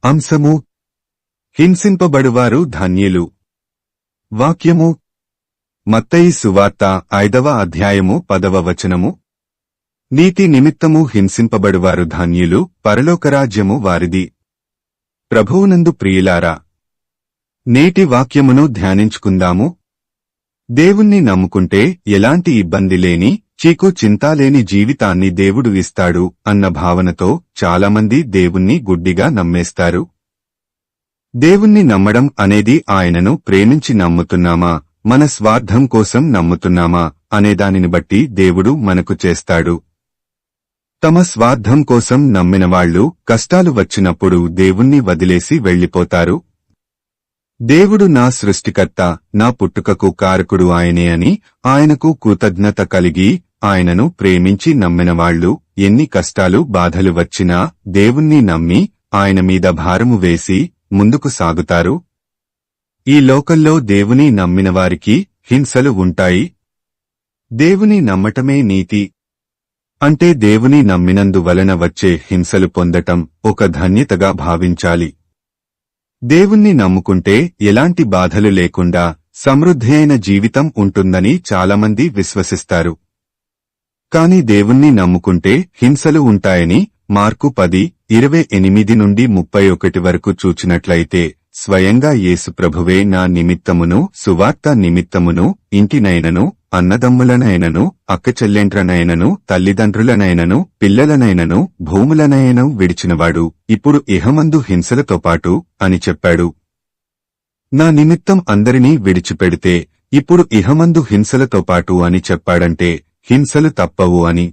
అంశము హింసింపబడువారు ధన్యులు. వాక్యము మత్తయి సువార్త 5వ అధ్యాయము 10వ వచనము. నీతి నిమిత్తము హింసింపబడువారు ధన్యులు, పరలోకరాజ్యము వారిది. ప్రభువునందు ప్రియులారా, నేటి వాక్యమును ధ్యానించుకుందాము. దేవుణ్ణి నమ్ముకుంటే ఎలాంటి ఇబ్బంది లేని, చీకు చింతాలేని జీవితాన్ని దేవుడు ఇస్తాడు అన్న భావనతో చాలామంది దేవుణ్ణి గుడ్డిగా నమ్మేస్తారు. దేవుణ్ణి నమ్మడం అనేది ఆయనను ప్రేమించి నమ్ముతున్నామా, మన స్వార్థం కోసం నమ్ముతున్నామా అనేదానిని బట్టి దేవుడు మనకు చేస్తాడు. తమ స్వార్థం కోసం నమ్మినవాళ్లు కష్టాలు వచ్చినప్పుడు దేవుణ్ణి వదిలేసి వెళ్లిపోతారు. దేవుడు నా సృష్టికర్త, నా పుట్టుకకు కారకుడు ఆయనే అని ఆయనకు కృతజ్ఞత కలిగి ఆయనను ప్రేమించి నమ్మినవాళ్లు ఎన్ని కష్టాలు బాధలు వచ్చినా దేవుణ్ణి నమ్మి ఆయన మీద భారము వేసి ముందుకు సాగుతారు. ఈ లోకంలో దేవుని నమ్మినవారికి హింసలు ఉంటాయి. దేవుని నమ్మటమే నీతి. అంటే దేవుని నమ్మినందువలన వచ్చే హింసలు పొందటం ఒక ధన్యతగా భావించాలి. దేవుణ్ణి నమ్ముకుంటే ఎలాంటి బాధలు లేకుండా సమృద్ధి అయిన జీవితం ఉంటుందని చాలామంది విశ్వసిస్తారు. కాని దేవుణ్ణి నమ్ముకుంటే హింసలు ఉంటాయని మార్కు 10:28-31 వరకు చూచినట్లయితే స్వయంగా యేసు ప్రభువే నా నిమిత్తమును సువార్త నిమిత్తమును ఇంటినైనను అన్నదమ్ములనైనను అక్కచెల్లెంట్రనైనను తల్లిదండ్రులనైనను పిల్లలనైనను భూములనైనను విడిచినవాడు ఇప్పుడు ఇహమందు హింసలతో పాటు అని చెప్పాడు. నా నిమిత్తం అందరినీ విడిచిపెడితే ఇప్పుడు ఇహమందు హింసలతో పాటు అని చెప్పాడంటే హింసలు తప్పవు అని.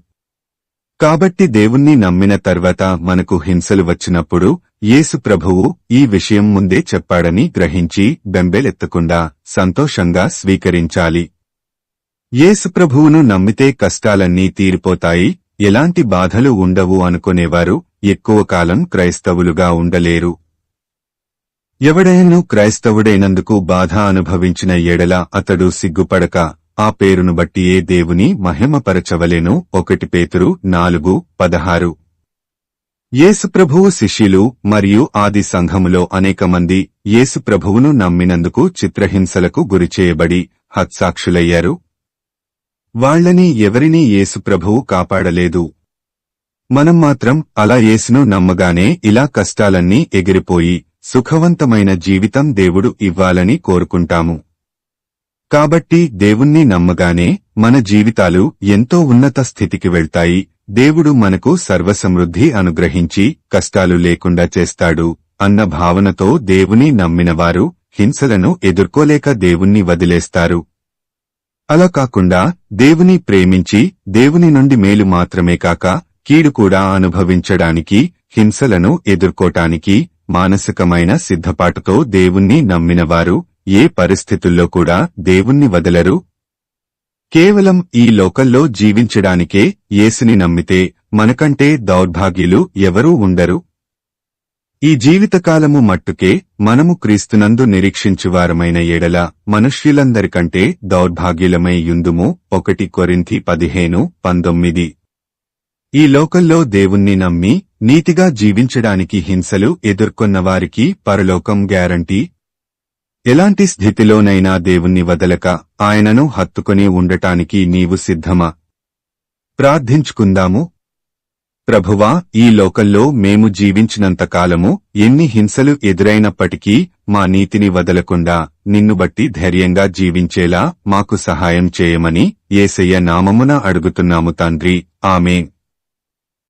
కాబట్టి దేవుణ్ణి నమ్మిన తర్వాత మనకు హింసలు వచ్చినప్పుడు యేసు ప్రభువు ఈ విషయం ముందే చెప్పాడని గ్రహించి బెంబేలెత్తకుండా సంతోషంగా స్వీకరించాలి. యేసు ప్రభువును నమ్మితే కష్టాలన్నీ తీరిపోతాయి, ఎలాంటి బాధలు ఉండవు అనుకునేవారు ఎక్కువ కాలం క్రైస్తవులుగా ఉండలేరు. ఎవడైనను క్రైస్తవుడైనందుకు బాధ అనుభవించిన ఎడల అతడు సిగ్గుపడక ఆ పేరును బట్టియే దేవుని మహిమపరచవలెను. 1 పేతురు 4:16. యేసుప్రభువు శిష్యులు మరియు ఆది సంఘములో అనేక మంది యేసుప్రభువును నమ్మినందుకు చిత్రహింసలకు గురిచేయబడి హత్సాక్షులయ్యారు. వాళ్లని ఎవరినీ యేసుప్రభువు కాపాడలేదు. మనం మాత్రం అలా యేసును నమ్మగానే ఇలా కష్టాలన్నీ ఎగిరిపోయి సుఖవంతమైన జీవితం దేవుడు ఇవ్వాలని కోరుకుంటాము. కాబట్టి దేవుణ్ణి నమ్మగానే మన జీవితాలు ఎంతో ఉన్నత స్థితికి వెళ్తాయి. దేవుడు మనకు సర్వసమృద్ధి అనుగ్రహించి కష్టాలు లేకుండా చేస్తాడు అన్న భావనతో దేవుని నమ్మినవారు హింసలను ఎదుర్కోలేక దేవుణ్ణి వదిలేస్తారు. అలా కాకుండా దేవుని ప్రేమించి దేవుని నుండి మేలు మాత్రమే కాక కీడు కూడా అనుభవించడానికి, హింసలను ఎదుర్కోటానికి మానసికమైన సిద్ధపాటుతో దేవుణ్ణి నమ్మినవారు ఏ పరిస్థితుల్లో కూడా దేవుణ్ణి వదలరు. కేవలం ఈ లోకంలో జీవించడానికే యేసుని నమ్మితే మనకంటే దౌర్భాగ్యులు ఎవరూ ఉండరు. ఈ జీవితకాలము మట్టుకే మనము క్రీస్తునందు నిరీక్షించువారమైన ఎడల మనుష్యులందరికంటే దౌర్భాగ్యులమై యుందుము. 1 కొరింథీ 15:19. ఈ లోకంలో దేవుణ్ణి నమ్మి నీతిగా జీవించడానికి హింసలు ఎదుర్కొన్నవారికి పరలోకం గ్యారంటీ. ఎలాంటి స్థితిలోనైనా దేవుణ్ణి వదలక ఆయనను హత్తుకొని ఉండటానికి నీవు సిద్ధమా? ప్రార్థించుకుందాము. ప్రభువా, ఈ లోకంలో మేము జీవించినంతకాలము ఎన్ని హింసలు ఎదురైనప్పటికీ మా నీతిని వదలకుండా నిన్ను బట్టి ధైర్యంగా జీవించేలా మాకు సహాయం చేయమని యేసయ్య నామమున అడుగుతున్నాము తండ్రి. ఆమేన్.